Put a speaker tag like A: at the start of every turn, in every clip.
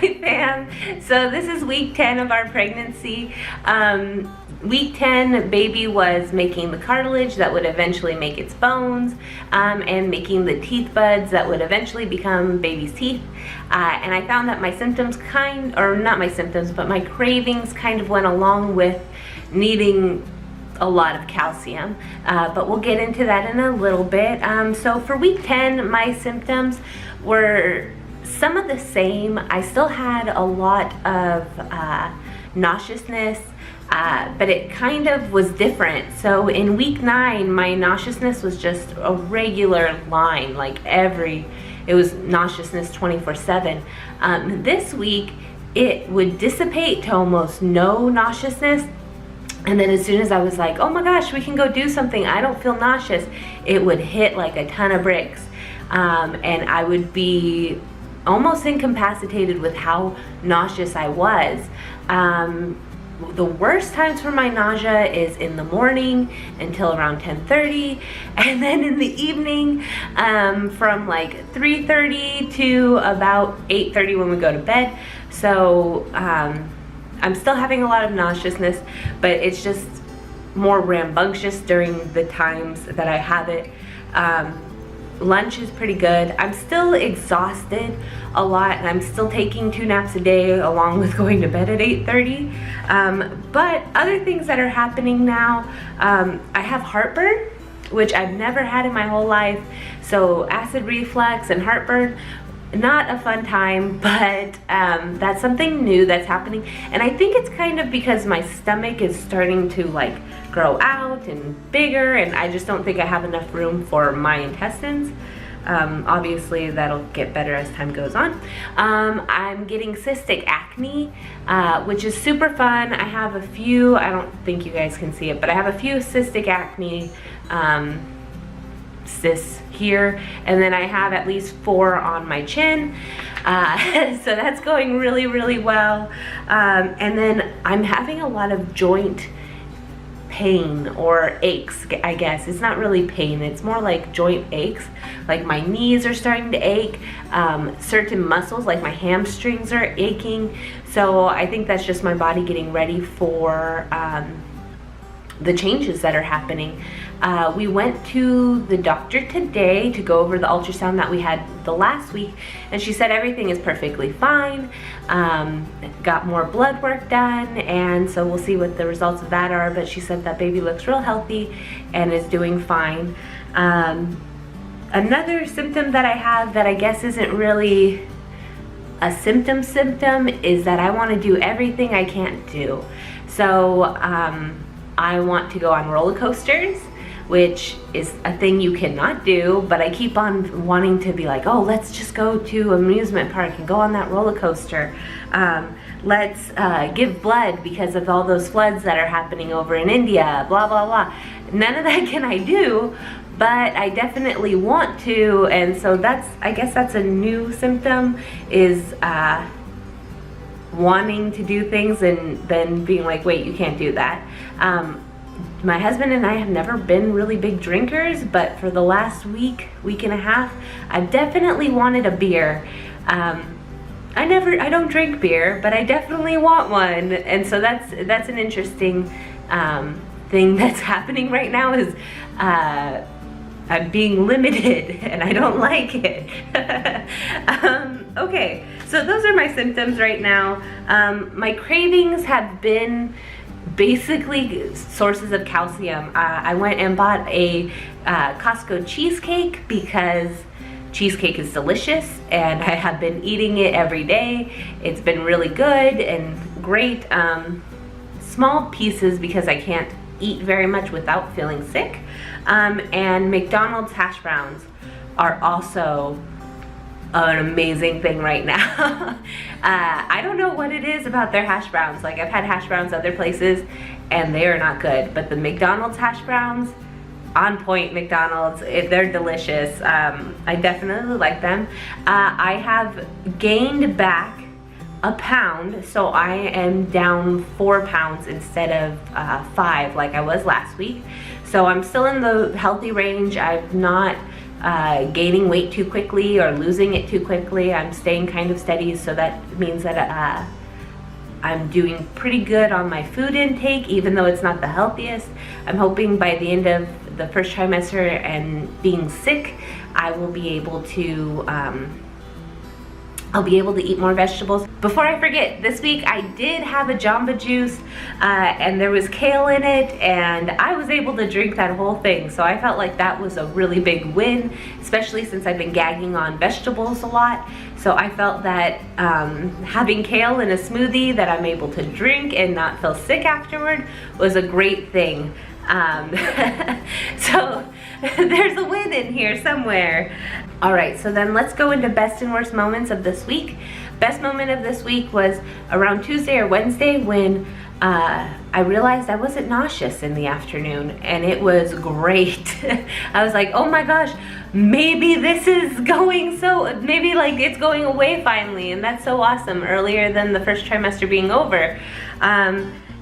A: Hi fam. So this is week 10 of our pregnancy. Week 10, baby was making the cartilage that would eventually make its bones, and making the teeth buds that would eventually become baby's teeth. And I found that my symptoms not my symptoms, but my cravings kind of went along with needing a lot of calcium, but we'll get into that in a little bit. So for week 10, my symptoms were some of the same. I still had a lot of nauseousness, but it kind of was different. So in week 9, my nauseousness was just a regular line, it was nauseousness 24/7. This week, it would dissipate to almost no nauseousness. And then as soon as I was like, oh my gosh, we can go do something, I don't feel nauseous, it would hit like a ton of bricks. And I would be almost incapacitated with how nauseous I was. The worst times for my nausea is in the morning until around 10:30, and then in the evening from like 3:30 to about 8:30 when we go to bed. So I'm still having a lot of nauseousness, but it's just more rambunctious during the times that I have it. Lunch is pretty good. I'm still exhausted a lot, and I'm still taking 2 naps a day along with going to bed at 8:30. But other things that are happening now, I have heartburn, which I've never had in my whole life. So acid reflux and heartburn, not a fun time, but that's something new that's happening. And I think it's kind of because my stomach is starting to like grow out and bigger, and I just don't think I have enough room for my intestines. Obviously that'll get better as time goes on. I'm getting cystic acne, which is super fun. I have a few, I don't think you guys can see it, but I have a few cystic acne cysts here, and then I have at least 4 on my chin. So that's going really, really well. And then I'm having a lot of joint pain or aches, I guess. It's not really pain, it's more like joint aches. Like my knees are starting to ache, certain muscles like my hamstrings are aching. So I think that's just my body getting ready for the changes that are happening. We went to the doctor today to go over the ultrasound that we had the last week, and she said everything is perfectly fine. Got more blood work done, and so we'll see what the results of that are, but she said that baby looks real healthy and is doing fine. Another symptom that I have that I guess isn't really a symptom is that I want to do everything I can't do. So I want to go on roller coasters, which is a thing you cannot do, but I keep on wanting to be like, oh, let's just go to amusement park and go on that roller coaster. Let's give blood because of all those floods that are happening over in India, blah, blah, blah. None of that can I do, but I definitely want to, and so I guess that's a new symptom, is wanting to do things and then being like, wait, you can't do that. My husband and I have never been really big drinkers, but for the last week and a half, I've definitely wanted a beer. I don't drink beer, but I definitely want one, and so that's an interesting thing that's happening right now, is I'm being limited, and I don't like it. Okay, so those are my symptoms right now. My cravings have been basically sources of calcium. I went and bought a Costco cheesecake because cheesecake is delicious, and I have been eating it every day. It's been really good and great. Small pieces because I can't eat very much without feeling sick. And McDonald's hash browns are also an amazing thing right now. I don't know what it is about their hash browns. Like, I've had hash browns other places and they are not good, but the McDonald's hash browns, on point. McDonald's, they're delicious. I definitely like them. I have gained back a pound, so I am down 4 pounds instead of 5 like I was last week. So I'm still in the healthy range. I've not gaining weight too quickly or losing it too quickly. I'm staying kind of steady, so that means that I'm doing pretty good on my food intake, even though it's not the healthiest. I'm hoping by the end of the first trimester and being sick, I will be able to I'll be able to eat more vegetables. Before I forget, this week I did have a Jamba Juice and there was kale in it, and I was able to drink that whole thing. So I felt like that was a really big win, especially since I've been gagging on vegetables a lot. So I felt that having kale in a smoothie that I'm able to drink and not feel sick afterward was a great thing. So there's a win in here somewhere. All right, so then let's go into best and worst moments of this week. Best moment of this week was around Tuesday or Wednesday when I realized I wasn't nauseous in the afternoon, and it was great. I was like, oh my gosh, maybe this is going maybe like it's going away finally, and that's so awesome, earlier than the first trimester being over.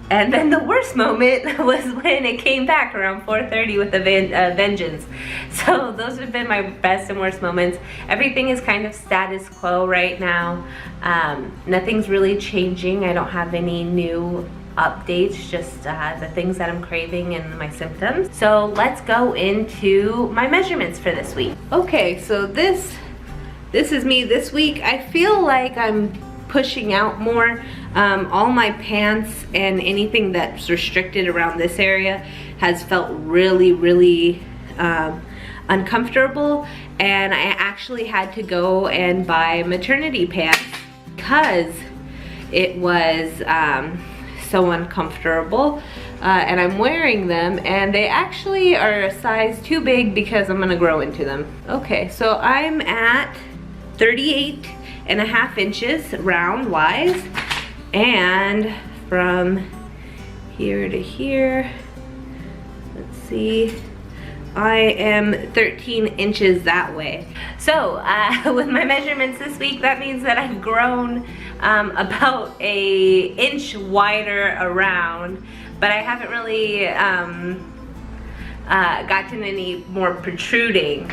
A: And then the worst moment was when it came back around 4:30 with a vengeance. So those have been my best and worst moments. Everything is kind of status quo right now. Nothing's really changing. I don't have any new updates, just the things that I'm craving and my symptoms. So let's go into my measurements for this week. Okay, so this is me this week. I feel like I'm pushing out more. All my pants and anything that's restricted around this area has felt really uncomfortable, and I actually had to go and buy maternity pants because it was so uncomfortable, and I'm wearing them, and they actually are a size too big because I'm gonna grow into them. Okay, so I'm at 38.5 inches round wise, and from here to here, let's see, I am 13 inches that way. So with my measurements this week, that means that I've grown about an inch wider around, but I haven't really gotten any more protruding.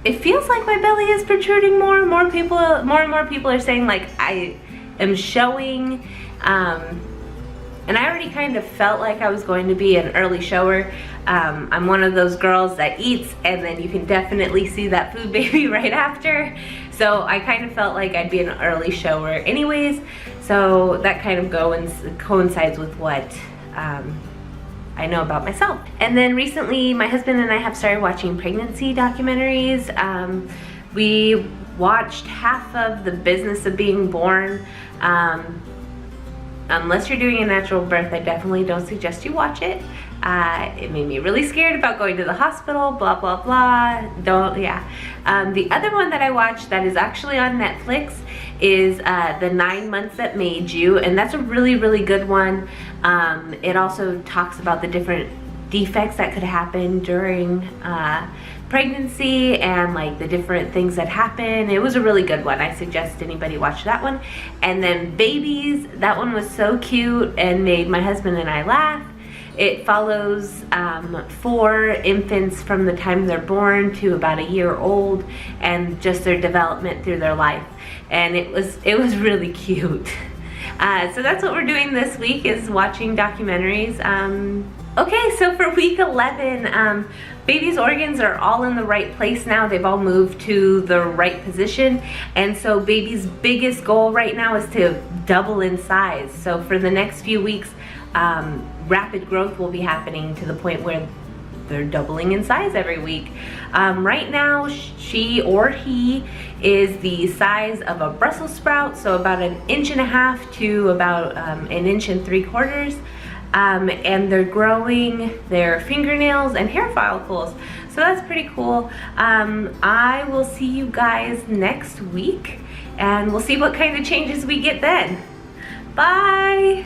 A: It feels like my belly is protruding more and more people are saying like I am showing, and I already kind of felt like I was going to be an early shower. I'm one of those girls that eats and then you can definitely see that food baby right after. So I kind of felt like I'd be an early shower anyways. So that kind of coincides with what I know about myself. And then recently my husband and I have started watching pregnancy documentaries. We watched half of The Business of Being Born. Unless you're doing a natural birth, I definitely don't suggest you watch it. It made me really scared about going to the hospital, blah, blah, blah. The other one that I watched that is actually on Netflix is The 9 Months That Made You, and that's a really good one. It also talks about the different defects that could happen during pregnancy and like the different things that happen. It was a really good one. I suggest anybody watch that one. And then Babies, that one was so cute and made my husband and I laugh. It follows 4 infants from the time they're born to about a year old and just their development through their life. And it was really cute. So that's what we're doing this week, is watching documentaries. Okay, so for week 11, baby's organs are all in the right place now. They've all moved to the right position. And so baby's biggest goal right now is to double in size. So for the next few weeks, rapid growth will be happening to the point where they're doubling in size every week. Right now, she or he is the size of a Brussels sprout, so about 1.5 inches to about 1 3/4 inches. And they're growing their fingernails and hair follicles. So that's pretty cool. I will see you guys next week, and we'll see what kind of changes we get then. Bye!